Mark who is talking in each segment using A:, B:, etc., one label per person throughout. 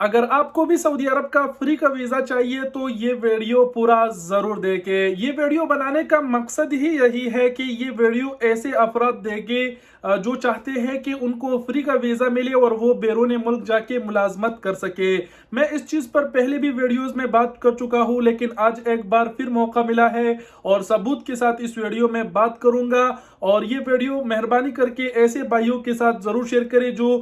A: अगर आपको भी सऊदी अरब का फ्री का वीज़ा चाहिए तो ये वीडियो पूरा ज़रूर देखें। ये वीडियो बनाने का मकसद ही यही है कि ये वीडियो ऐसे अफराद देखे जो चाहते हैं कि उनको फ्री का वीज़ा मिले और वो बैरून मुल्क जाके मुलाजमत कर सके। मैं इस चीज़ पर पहले भी वीडियोस में बात कर चुका हूँ, लेकिन आज एक बार फिर मौका मिला है और सबूत के साथ इस वीडियो में बात करूँगा। और ये वीडियो मेहरबानी करके ऐसे भाइयों के साथ ज़रूर शेयर करें जो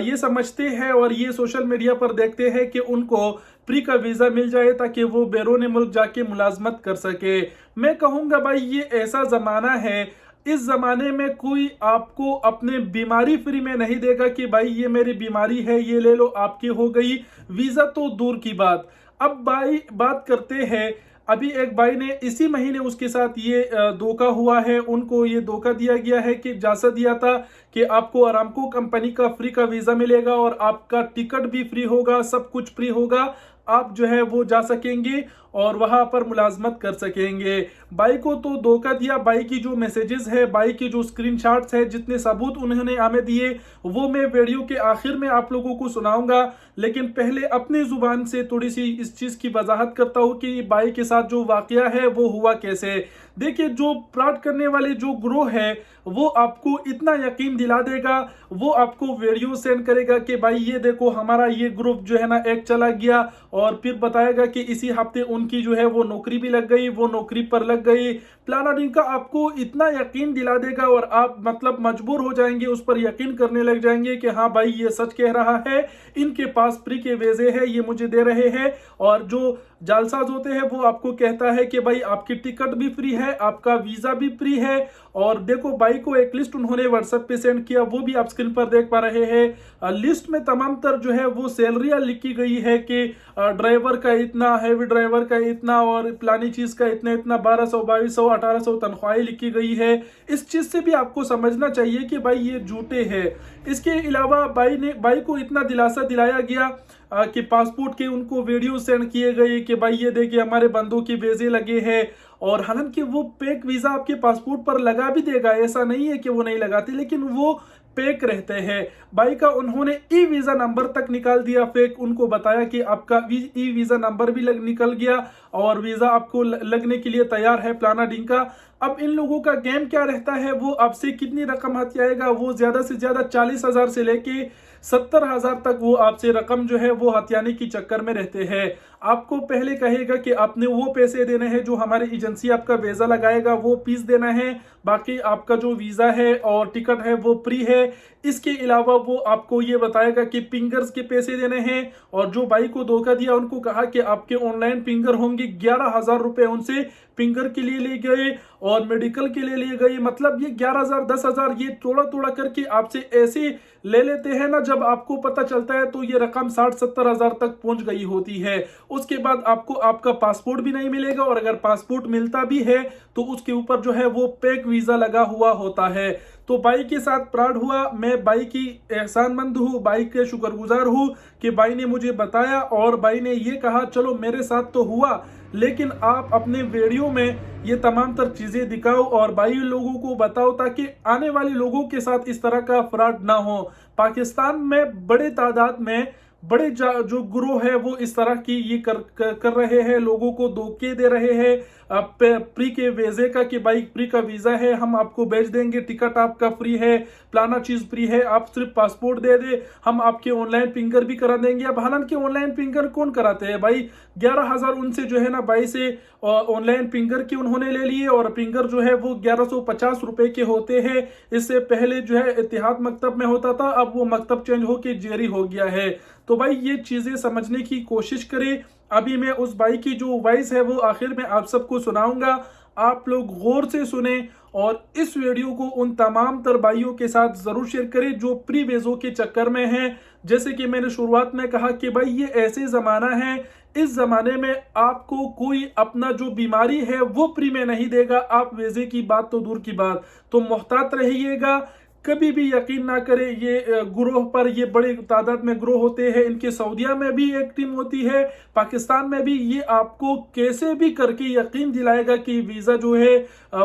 A: ये समझते हैं और ये सोशल मीडिया पर देखते हैं कि उनको फ्री का वीज़ा मिल जाए ताकि वो बैरून मुल्क जाके मुलाजमत कर सके। मैं कहूँगा भाई, ये ऐसा ज़माना है, इस ज़माने में कोई आपको अपने बीमारी फ्री में नहीं देगा कि भाई ये मेरी बीमारी है, ये ले लो, आपकी हो गई। वीज़ा तो दूर की बात। अब भाई बात करते हैं, अभी एक भाई ने इसी महीने उसके साथ ये धोखा हुआ है। उनको ये धोखा दिया गया है कि जासा दिया था कि आपको अरामको कंपनी का फ्री का वीज़ा मिलेगा और आपका टिकट भी फ्री होगा, सब कुछ फ्री होगा, आप जो है वो जा सकेंगे और वहां पर मुलाजमत कर सकेंगे। भाई को तो धोखा दिया। भाई की जो मैसेजेस है, भाई की जो स्क्रीनशॉट्स है, जितने सबूत उन्होंने हमें दिए, वो मैं वीडियो के आखिर में आप लोगों को सुनाऊंगा। लेकिन पहले अपनी जुबान से थोड़ी सी इस चीज की वजाहत करता हूँ कि भाई के साथ जो वाकया है वो हुआ कैसे। देखिए, जो फ्रॉड करने वाले जो ग्रोह है वो आपको इतना यकीन दिला देगा, वो आपको वीडियो सेंड करेगा कि भाई ये देखो हमारा ये ग्रुप जो है ना एक चला गया, और फिर बताएगा कि इसी हफ्ते उनकी जो है वो नौकरी भी लग गई, वो नौकरी पर लग गई। फलाना ढिंग का आपको इतना यकीन दिला देगा और आप मतलब मजबूर हो जाएंगे, उस पर यकीन करने लग जाएंगे कि हाँ भाई ये सच कह रहा है, इनके पास फ्री के वीजे है, ये मुझे दे रहे हैं। और जो जालसाज होते हैं वो आपको कहता है कि भाई आपकी टिकट भी फ्री है, आपका वीजा भी फ्री है। और देखो, भाई को एक लिस्ट उन्होंने व्हाट्सएप पे सेंड किया, वो भी आप स्क्रीन पर देख पा रहे हैं। लिस्ट में तमाम तर जो है वो सैलरियां लिखी गई है कि ड्राइवर का इतना, हैवी ड्राइवर का इतना, और प्लानी चीज का इतना इतना, 1200 2200 1800 तनख्वाही लिखी गई है। इस चीज से भी आपको समझना चाहिए कि भाई ये झूठे हैं। इसके अलावा भाई को इतना दिलासा दिलाया गया कि पासपोर्ट के उनको वीडियो सेंड किए गए कि भाई ये देखिए हमारे बंदों के वीजे लगे हैं। और हालांकि वो पेक वीजा आपके पासपोर्ट पर लगा भी देगा, ऐसा नहीं है कि वो नहीं लगाते, लेकिन वो पेक रहते हैं। भाई का उन्होंने ई वीजा नंबर तक निकाल दिया फेक, उनको बताया कि आपका ई वीजा नंबर भी निकल गया और वीजा आपको लगने के लिए तैयार है, प्लाना डिंका। अब इन लोगों का गेम क्या रहता है, वो आपसे कितनी रकम हथियाएगा, वो ज्यादा से ज्यादा 40,000 से लेके 70,000 तक वो आपसे रकम जो है वो हथियाने की चक्कर में रहते हैं। आपको पहले कहेगा कि आपने वो पैसे देने हैं जो हमारी एजेंसी आपका वीजा लगाएगा, वो फीस देना है, बाकी आपका जो वीजा है और टिकट है वो फ्री है। इसके अलावा वो आपको ये बताएगा कि पिंगर्स के पैसे देने हैं। और जो भाई को धोखा दिया उनको कहा कि आपके ऑनलाइन पिंगर होंगे, 11,000 रुपए उनसे पिंगर के लिए ले गए और मेडिकल के लिए ले गए। मतलब ये 11,000 10,000 ये थोड़ा थोड़ा करके आपसे ऐसे ले लेते हैं ना, जब आपको पता चलता है तो ये रकम 60-70,000 तक पहुंच गई होती है। उसके बाद आपको आपका पासपोर्ट भी नहीं मिलेगा, और अगर पासपोर्ट मिलता भी है तो उसके ऊपर जो है वो पेक वीजा लगा हुआ होता है। तो भाई के साथ फ्रॉड हुआ। मैं भाई की एहसानमंद हूँ, भाई के शुक्रगुजार हूँ कि भाई ने मुझे बताया और भाई ने ये कहा चलो मेरे साथ तो हुआ, लेकिन आप अपने वीडियो में ये तमाम तर चीजें दिखाओ और भाई लोगों को बताओ ताकि आने वाले लोगों के साथ इस तरह का फ्रॉड ना हो। पाकिस्तान में बड़े तादाद में बड़े जो ग्रोह है वो इस तरह की ये कर रहे हैं, लोगों को धोखे दे रहे हैं फ्री के वीजे का कि भाई फ्री का वीजा है, हम आपको भेज देंगे, टिकट आपका फ्री है, प्लाना चीज फ्री है, आप सिर्फ पासपोर्ट दे दे, हम आपके ऑनलाइन पिंगर भी करा देंगे। अब हालांकि ऑनलाइन पिंगर कौन कराते हैं भाई, 11,000 उनसे जो है ना भाई से ऑनलाइन पिंगर के उन्होंने ले लिए, और पिंगर जो है वो 1150 रुपए के होते हैं। इससे पहले जो है इतिहाद मकतब में होता था, अब वो मकतब चेंज होके जेरी हो गया है। तो भाई ये चीजें समझने की कोशिश करें। अभी मैं उस भाई की जो वॉइस है वो आखिर में आप सबको सुनाऊंगा, आप लोग गौर से सुने और इस वीडियो को उन तमाम तर भाइयों के साथ जरूर शेयर करें जो प्री वीजों के चक्कर में हैं। जैसे कि मैंने शुरुआत में कहा कि भाई ये ऐसे जमाना है, इस जमाने में आपको कोई अपना जो बीमारी है वो फ्री में नहीं देगा, आप वीजे की बात तो दूर की बात। तो मोहतात रहिएगा, कभी भी यकीन ना करें ये ग्रोह पर। ये बड़े तादाद में ग्रोह होते हैं, इनके सऊदीया में भी एक टीम होती है, पाकिस्तान में भी। ये आपको कैसे भी करके यकीन दिलाएगा कि वीजा जो है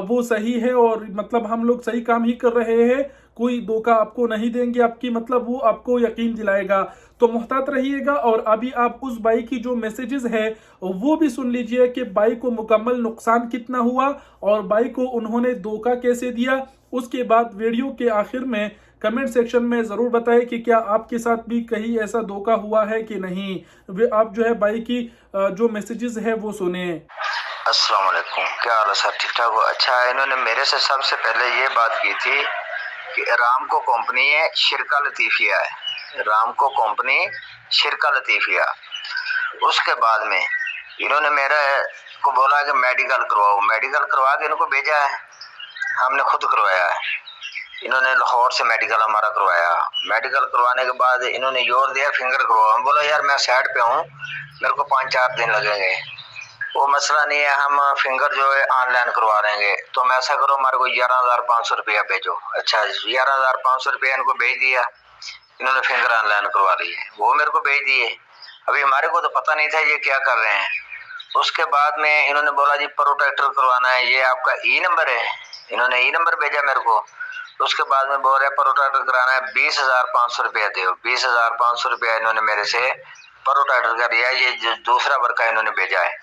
A: वो सही है और मतलब हम लोग सही काम ही कर रहे हैं, कोई धोखा आपको नहीं देंगे आपकी, मतलब वो आपको यकीन दिलाएगा। तो मुहतात रहिएगा। और अभी आप उस भाई की जो मैसेजेस है वो भी सुन लीजिए कि भाई को मुकम्मल नुकसान कितना हुआ और भाई को उन्होंने धोखा कैसे दिया। उसके बाद वीडियो के आखिर में कमेंट सेक्शन में ज़रूर बताएं कि क्या आपके साथ भी कहीं ऐसा धोखा हुआ है कि नहीं। वे आप जो है भाई की जो मैसेजेस है वो सुने।
B: अस्सलाम वालेकुम, क्या हाल है सर? ठीक ठाक हो? अच्छा, इन्होंने मेरे से सबसे पहले ये बात की थी कि रामको कंपनी है, शिरका लतीफिया है, रामको कंपनी शिरका लतीफिया। उसके बाद में इन्होंने मेरे को बोला कि मेडिकल करवाओ, मेडिकल करवा के इनको भेजा है, हमने खुद करवाया है। इन्होंने लाहौर से मेडिकल हमारा करवाया। मेडिकल करवाने के बाद इन्होंने जोर दिया फिंगर करवाओ। मैं बोला यार मैं साइड पे हूँ, मेरे को 5-4 दिन लगेंगे। वो मसला नहीं है, हम फिंगर जो है ऑनलाइन करवा देंगे। तो मैं ऐसा करो, हमारे को 11,500 रुपया भेजो। अच्छा, 11,500 रुपया इनको भेज दिया। इन्होंने फिंगर ऑनलाइन करवा ली है, वो मेरे को भेज दिए। अभी हमारे को तो पता नहीं था ये क्या कर रहे हैं। उसके बाद में इन्होंने बोला जी प्रोटेक्टर करवाना है, ये आपका ई नंबर है। इन्होंने ई नंबर भेजा मेरे को। उसके बाद में बोल रहे प्रोटेक्टर कराना है, 20,500 रुपया दो। 20,500 रुपया इन्होंने मेरे से प्रोटेक्टर का दिया। ये जो दूसरा वर्का इन्होंने भेजा है,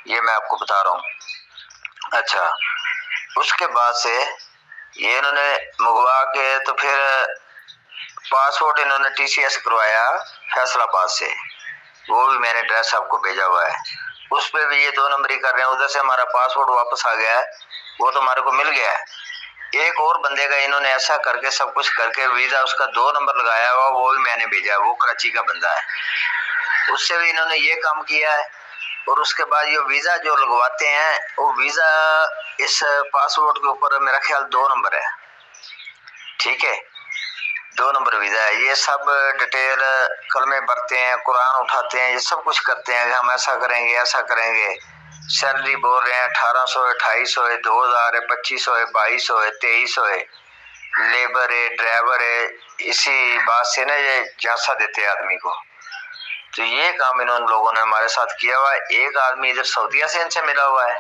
B: ये मैं आपको बता रहा हूँ। अच्छा, उसके बाद से ये इन्होंने मंगवा के तो फिर पासपोर्ट इन्होंने TCS करवाया फैसलाबाद से, वो भी मैंने एड्रेस आपको भेजा हुआ है। उस पर भी ये 2 नंबरी कर रहे हैं। उधर से हमारा पासपोर्ट वापस आ गया है, वो तो हमारे को मिल गया है। एक और बंदे का इन्होंने ऐसा करके सब कुछ करके वीजा उसका 2 नंबर लगाया हुआ, वो भी मैंने भेजा है, वो कराची का बंदा है। उससे भी इन्होंने ये काम किया है। और उसके बाद ये वीजा जो लगवाते हैं, वो वीजा इस पासपोर्ट के ऊपर मेरा ख्याल 2 नंबर है, ठीक है, 2 नंबर वीजा है। ये सब डिटेल कलमे भरते हैं, कुरान उठाते हैं, ये सब कुछ करते हैं, हम ऐसा करेंगे ऐसा करेंगे। सैलरी बोल रहे हैं 1800 है, 2800 है, 2000 है, 2500 है, 2200 है, 2300 है। लेबर है, ड्राइवर है, इसी बात से ना ये झांसा देते हैं आदमी को। तो ये काम इन्होंने लोगों ने हमारे साथ किया हुआ है। एक आदमी इधर सऊदीया से इनसे मिला हुआ है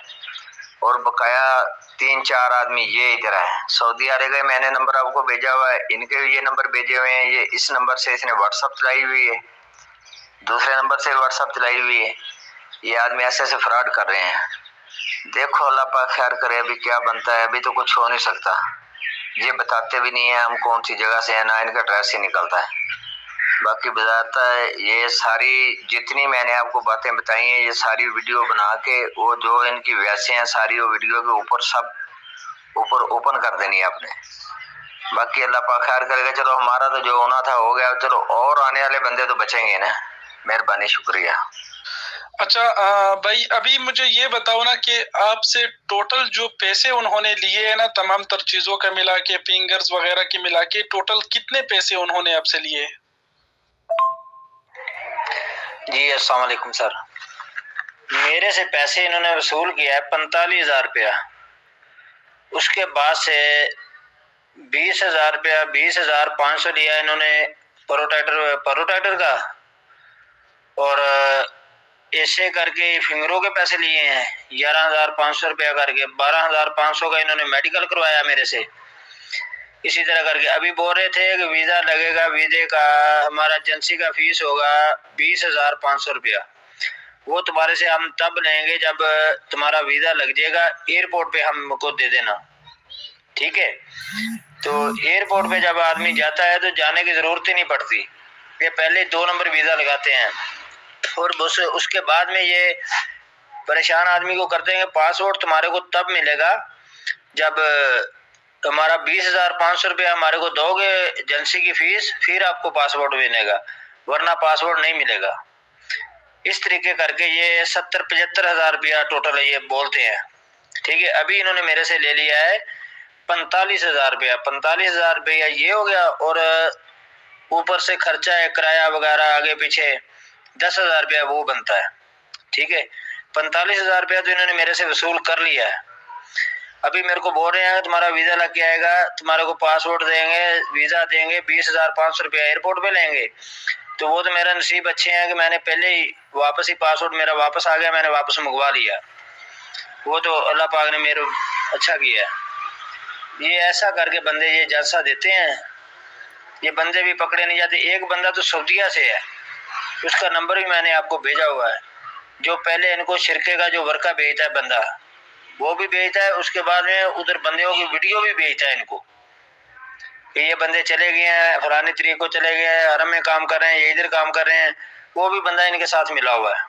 B: और बकाया 3-4 आदमी ये इधर है सऊदी अरेबिया। मैंने नंबर आपको भेजा हुआ है, इनके भी ये नंबर भेजे हुए हैं। ये इस नंबर से इसने व्हाट्सअप चलाई हुई है, दूसरे नंबर से व्हाट्सअप चलाई हुई है। ये आदमी ऐसे ऐसे फ्रॉड कर रहे हैं। देखो अल्लाह पाक खैर करे, अभी क्या बनता है। अभी तो कुछ हो नहीं सकता, ये बताते भी नहीं है हम कौन सी जगह से है, ना इनका ड्रेस ही निकलता है। बाकी बताता है ये सारी जितनी मैंने आपको बातें बताई हैं, ये सारी वीडियो बना के वो जो इनकी वैसे हैं सारी वो वीडियो के ऊपर सब ऊपर ओपन कर देनी है आपने। बाकी अल्लाह पाक खैर करेगा। चलो हमारा तो जो होना था हो गया, चलो और आने वाले बंदे तो बचेंगे ना। मेहरबानी, शुक्रिया।
A: अच्छा भाई, अभी मुझे ये बताओ ना कि आपसे टोटल जो पैसे उन्होंने लिए हैं ना, तमाम तर चीजों का मिला के, फिंगर्स वगैरह के मिला के, टोटल कितने पैसे उन्होंने आपसे लिए?
B: जी अस्सलाम वालेकुम सर, मेरे से पैसे इन्होंने वसूल किया है 45,000 रुपया। उसके बाद से 20,000 रुपया, 20,500 लिया इन्होंने प्रोटेक्टर का, और ऐसे करके फिंगरों के पैसे लिए हैं 11,500 रुपया करके। 12,500 का इन्होंने मेडिकल करवाया मेरे से। इसी तरह करके अभी बोल रहे थे कि वीज़ा लगेगा, वीज़े का हमारा एजेंसी का फीस होगा 20,500 रुपया। वो तुम्हारे से हम तब लेंगे जब तुम्हारा वीज़ा लग जाएगा, एयरपोर्ट पे हमको दे देना, ठीक है। तो एयरपोर्ट पे जब आदमी जाता है तो जाने की ज़रूरत ही नहीं पड़ती, ये पहले 2 नंबर वीज़ा लगाते हैं। और बस उसके बाद में ये परेशान आदमी को करते हैं कि पासपोर्ट तुम्हारे को तब मिलेगा जब हमारा 20,500 रुपया हमारे को दोगे एजेंसी की फीस, फिर आपको पासपोर्ट मिलेगा, वरना पासपोर्ट नहीं मिलेगा। इस तरीके करके ये 70-75 हज़ार रुपया टोटल ये बोलते हैं, ठीक है। अभी इन्होंने मेरे से ले लिया है 45,000 रुपया। 45,000 रुपया ये हो गया, और ऊपर से खर्चा है किराया वगैरह आगे पीछे 10,000 रुपया वो बनता है, ठीक है। 45,000 रुपया तो इन्होंने मेरे से वसूल कर लिया है। अभी मेरे को बोल रहे हैं तुम्हारा वीज़ा लग के आएगा, तुम्हारे को पासपोर्ट देंगे, वीज़ा देंगे, 20,500 रुपया एयरपोर्ट पे लेंगे। तो वो तो मेरा नसीब अच्छे हैं कि मैंने पहले ही वापस ही पासपोर्ट मेरा वापस आ गया, मैंने वापस मंगवा लिया। वो तो अल्लाह पाक ने मेरे अच्छा किया। ये ऐसा करके बंदे ये जलसा देते हैं, ये बंदे भी पकड़े नहीं जाते। एक बंदा तो सऊदीया से है, उसका नंबर भी मैंने आपको भेजा हुआ है, जो पहले इनको शिरके का जो वर्का भेजता है बंदा, वो भी भेजता है, उसके बाद में उधर बंदों की वीडियो भी भेजता है इनको कि ये बंदे चले गए हैं, फलानी तरीक को चले गए हैं, हरम में काम कर रहे हैं, ये इधर काम कर रहे हैं। वो भी बंदा इनके साथ मिला हुआ है।